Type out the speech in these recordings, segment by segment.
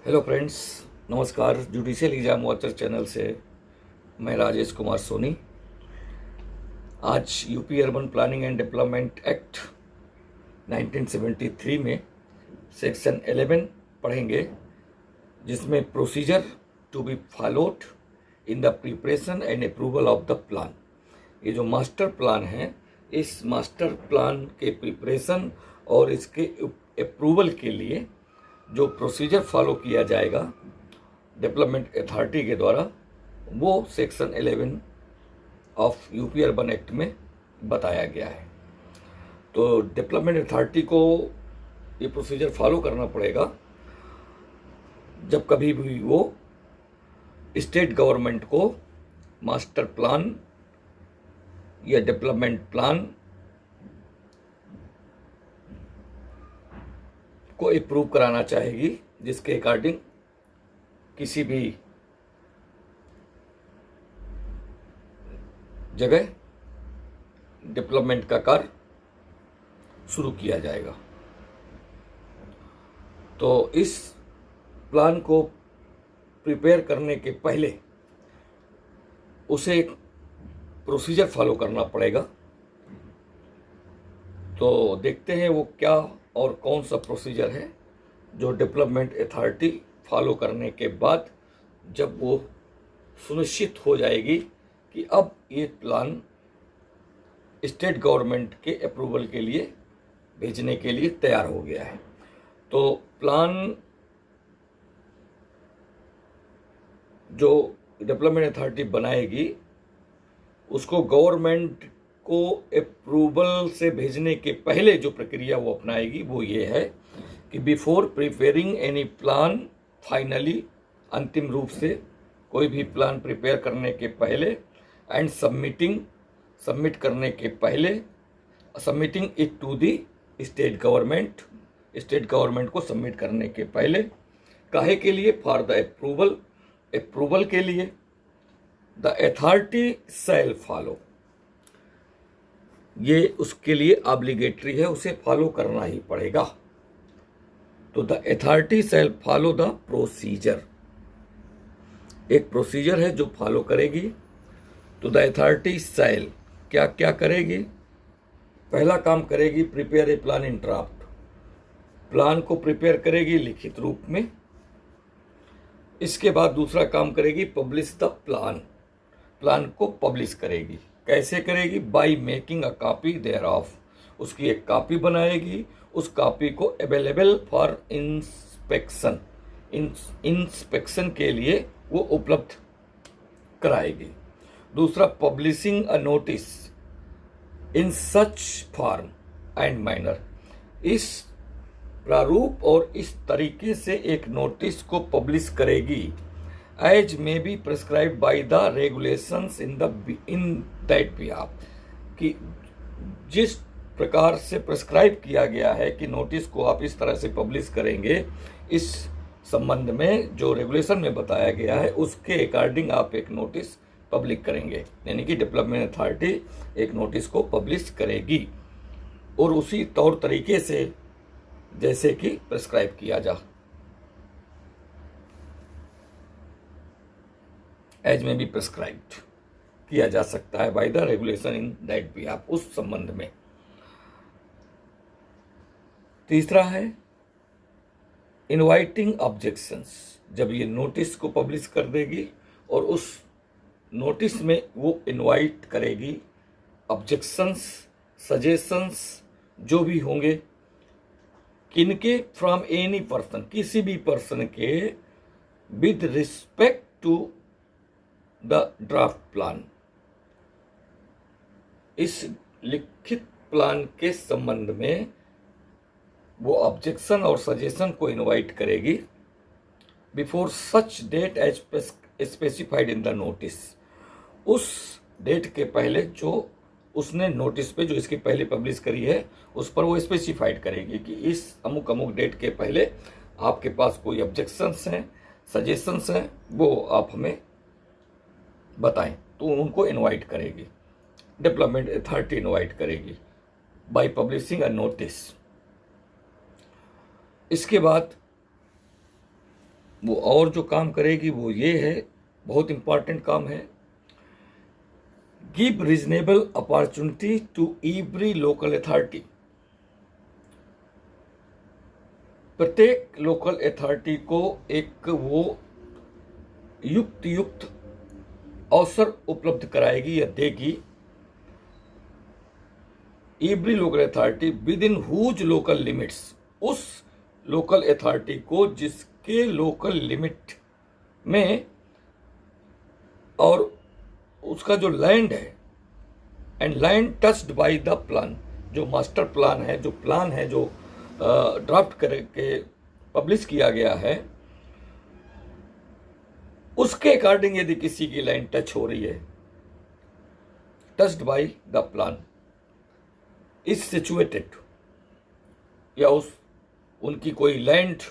Hello friends, नमस्कार। Judicial exam watcher channel से मैं राजेश कुमार सोनी। आज UP urban planning and development act 1973 में सेक्शन 11 पढ़ेंगे, जिसमें procedure to be followed in the preparation and approval of the plan. ये जो मास्टर प्लान है, इस मास्टर प्लान के प्रिपरेशन और इसके अप्रूवल के लिए जो प्रोसीजर फॉलो किया जाएगा डेवलपमेंट अथॉरिटी के द्वारा, वो section 11 of UP urban act में बताया गया है। तो डेवलपमेंट अथॉरिटी को ये प्रोसीजर फॉलो करना पड़ेगा जब कभी भी वो स्टेट गवर्नमेंट को मास्टर प्लान या डेवलपमेंट प्लान को अप्रूव कराना चाहेगी, जिसके अकॉर्डिंग किसी भी जगह डेवलपमेंट का कार्य शुरू किया जाएगा। तो इस प्लान को प्रिपेयर करने के पहले उसे एक प्रोसीजर फॉलो करना पड़ेगा। तो देखते हैं वो क्या और कौन सा प्रोसीजर है जो डेवलपमेंट अथॉरिटी फॉलो करने के बाद, जब वो सुनिश्चित हो जाएगी कि अब ये प्लान स्टेट गवर्नमेंट के अप्रूवल के लिए भेजने के लिए तैयार हो गया है। तो प्लान जो डेवलपमेंट अथॉरिटी बनाएगी, उसको गवर्नमेंट को अप्रूवल से भेजने के पहले जो प्रक्रिया वो अपनाएगी वो ये है कि before preparing any plan, finally अंतिम रूप से कोई भी प्लान प्रिपेयर करने के पहले, एंड सबमिट करने के पहले, submitting it to the state government को सबमिट करने के पहले, काहे के लिए? फॉर द अप्रूवल के लिए द अथॉरिटी शैल फॉलो, ये उसके लिए ऑब्लिगेटरी है, उसे फॉलो करना ही पड़ेगा। तो the authority shell follow the procedure, एक प्रोसीजर है जो फॉलो करेगी। तो द अथॉरिटी शैल क्या क्या करेगी? पहला काम करेगी prepare a plan in draft, plan को प्रिपेयर करेगी लिखित रूप में। इसके बाद दूसरा काम करेगी पब्लिश द प्लान को पब्लिश करेगी। कैसे करेगी? By making a copy thereof, उसकी एक कॉपी बनाएगी, उस कॉपी को अवेलेबल फॉर इंस्पेक्शन के लिए वो उपलब्ध कराएगी। दूसरा publishing a notice in such form and manner, इस प्रारूप और इस तरीके से एक नोटिस को पब्लिश करेगी as may be prescribed by the regulations in that behalf, कि जिस प्रकार से प्रिस्क्राइब किया गया है कि नोटिस को आप इस तरह से पब्लिश करेंगे, इस संबंध में जो रेगुलेशन में बताया गया है उसके अकॉर्डिंग आप एक नोटिस पब्लिक करेंगे। यानी कि डेवलपमेंट अथॉरिटी एक नोटिस को पब्लिश करेगी और उसी तौर तरीके से जैसे कि प्रिस्क्राइब किया जा, एज में भी प्रिस्क्राइब्ड किया जा सकता है by the regulation in that भी आप उस संबंध में। तीसरा है इनवाइटिंग ऑब्जेक्शंस, जब ये नोटिस को पब्लिश कर देगी और उस नोटिस में वो इनवाइट करेगी ऑब्जेक्शंस, सजेशंस जो भी होंगे, किनके? फ्रॉम एनी पर्सन, किसी भी पर्सन के, with respect to the draft plan, इस लिखित प्लान के संबंध में वो ऑब्जेक्शन और सजेशन को इनवाइट करेगी before such date as specified in the notice, उस डेट के पहले जो उसने नोटिस पे जो इसके पहले पब्लिश करी है उस पर वो स्पेसिफाइड करेगी कि इस अमुक डेट के पहले आपके पास कोई ऑब्जेक्शंस हैं, सजेशंस हैं, वो आप हमें बताएं। तो उनको इनवाइट करेगी, डेवलपमेंट अथॉरिटी इनवाइट करेगी बाय पब्लिशिंग अ नोटिस। इसके बाद वो और जो काम करेगी वो ये है, बहुत इंपॉर्टेंट काम है, give reasonable opportunity to every local authority. प्रत्येक लोकल अथॉरिटी को एक वो युक्त अवसर उपलब्ध कराएगी या देगी, every local authority within whose local limits, उस लोकल अथॉरिटी को जिसके लोकल लिमिट में और उसका जो लैंड है, and land touched by the plan, जो मास्टर प्लान है, जो प्लान है, जो ड्राफ्ट करके पब्लिश किया गया है, उसके अकॉर्डिंग यदि किसी की लाइन टच हो रही है, touched by the plan is situated, या उनकी कोई लैंड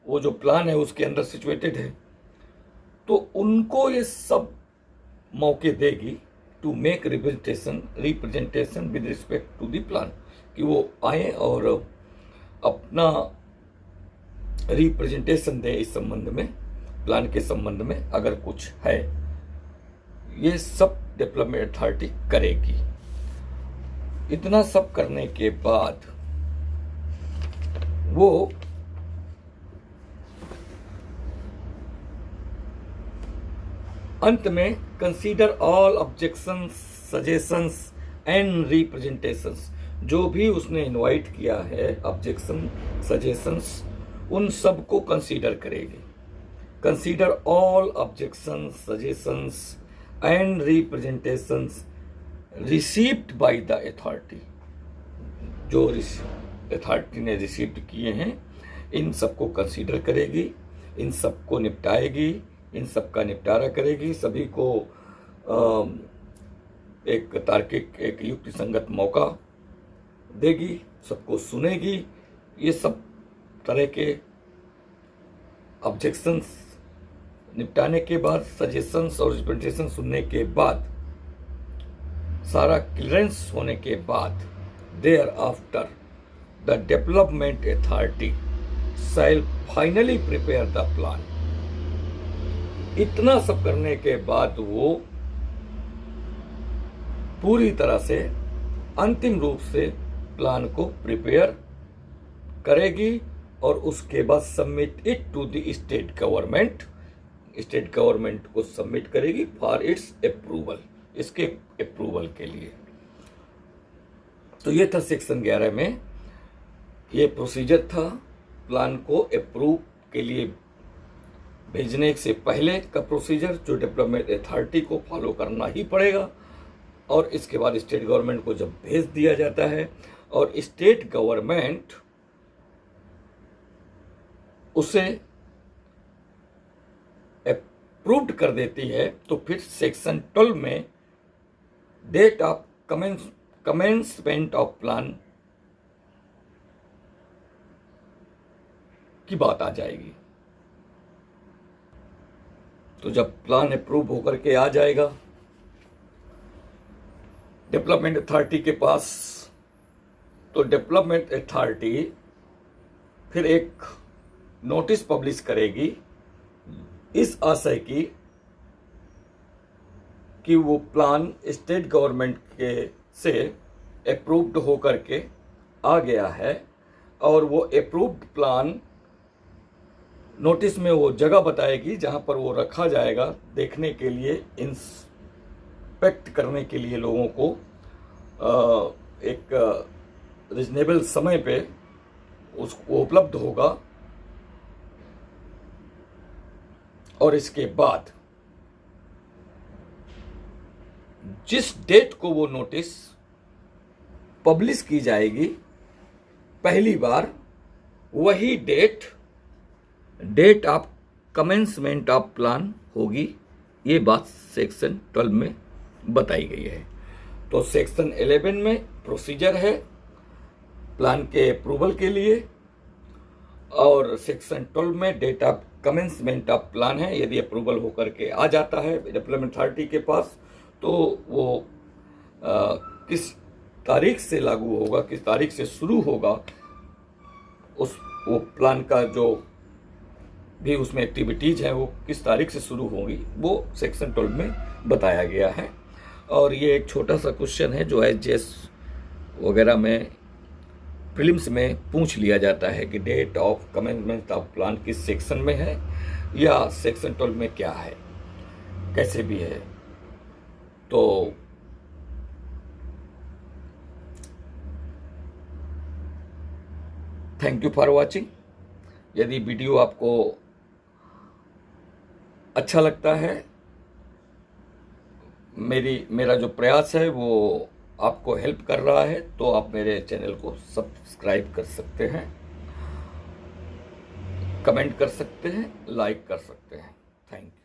वो जो प्लान है उसके अंदर सिचुएटेड है, तो उनको ये सब मौके देगी to make representation with respect to the plan, कि वो आए और अपना रिप्रेजेंटेशन दे इस संबंध में, प्लान के संबंध में अगर कुछ है। ये सब डेवलपमेंट अथॉरिटी करेगी। इतना सब करने के बाद वो अंत में consider all objections, suggestions and representations, जो भी उसने इनवाइट किया है, ऑब्जेक्शन, सजेशंस, उन सब को कंसीडर करेगी। Consider all objections, suggestions and representations received by the authority, जो अथॉरिटी ने रिसीव्ड किए हैं, इन सबको कंसीडर करेगी, इन सबको निपटाएगी, इन सब का निपटारा करेगी, सभी को एक तार्किक, एक युक्ति संगत मौका देगी, सबको सुनेगी। ये सब तरह के ऑब्जेक्शंस निपटाने के बाद, सजेशंस और रिप्रेजेंटेशन सुनने के बाद, सारा क्लियरेंस होने के बाद, thereafter the development authority shall finally prepare the plan. इतना सब करने के बाद वो पूरी तरह से अंतिम रूप से प्लान को प्रिपेयर करेगी और उसके बाद submit it to the state government, state government को सबमिट करेगी फॉर इट्स अप्रूवल, इसके अप्रूवल के लिए। तो ये था सेक्शन 11 में, ये प्रोसीजर था प्लान को अप्रूव के लिए भेजने से पहले का प्रोसीजर, जो डेवलपमेंट अथॉरिटी को फॉलो करना ही पड़ेगा। और इसके बाद स्टेट गवर्नमेंट को जब भेज दिया जाता है और स्टेट गवर्नमेंट उसे अप्रूव्ड कर देती है, तो फिर सेक्शन 12 में date of commencement of plan की बात आ जाएगी। तो जब प्लान अप्रूव होकर के आ जाएगा डेवलपमेंट अथॉरिटी के पास, तो डेवलपमेंट अथॉरिटी फिर एक नोटिस पब्लिश करेगी इस आशय की कि वो प्लान स्टेट गवर्नमेंट के से अप्रूव्ड होकर के आ गया है, और वो अप्रूव्ड प्लान नोटिस में वो जगह बताएगी जहां पर वो रखा जाएगा देखने के लिए, इंस्पेक्ट करने के लिए लोगों को एक रीजनेबल समय पे उसको उपलब्ध होगा। और इसके बाद जिस डेट को वो नोटिस पब्लिश की जाएगी पहली बार, वही date of commencement of plan होगी। ये बात सेक्शन 12 में बताई गई है। तो सेक्शन 11 में प्रोसीजर है प्लान के अप्रूवल के लिए, और सेक्शन 12 में date of commencement of plan है। यदि अप्रूवल होकर के आ जाता है डेवलपमेंट अथॉरिटी के पास, तो वो किस तारीख से लागू होगा, किस तारीख से शुरू होगा, वो प्लान का जो भी उसमें एक्टिविटीज़ हैं वो किस तारीख से शुरू होंगी वो सेक्शन 12 में बताया गया है। और ये एक छोटा सा क्वेश्चन है जो SGS वगैरह में प्रीलिम्स में पूछ लिया जाता है कि date of commencement of plan किस सेक्शन में है या सेक्शन 12 में क्या है, कैसे भी है। तो थैंक यू फॉर वॉचिंग। यदि वीडियो आपको अच्छा लगता है, मेरा जो प्रयास है वो आपको हेल्प कर रहा है, तो आप मेरे चैनल को सब्सक्राइब कर सकते हैं, कमेंट कर सकते हैं, लाइक कर सकते हैं। Thank you.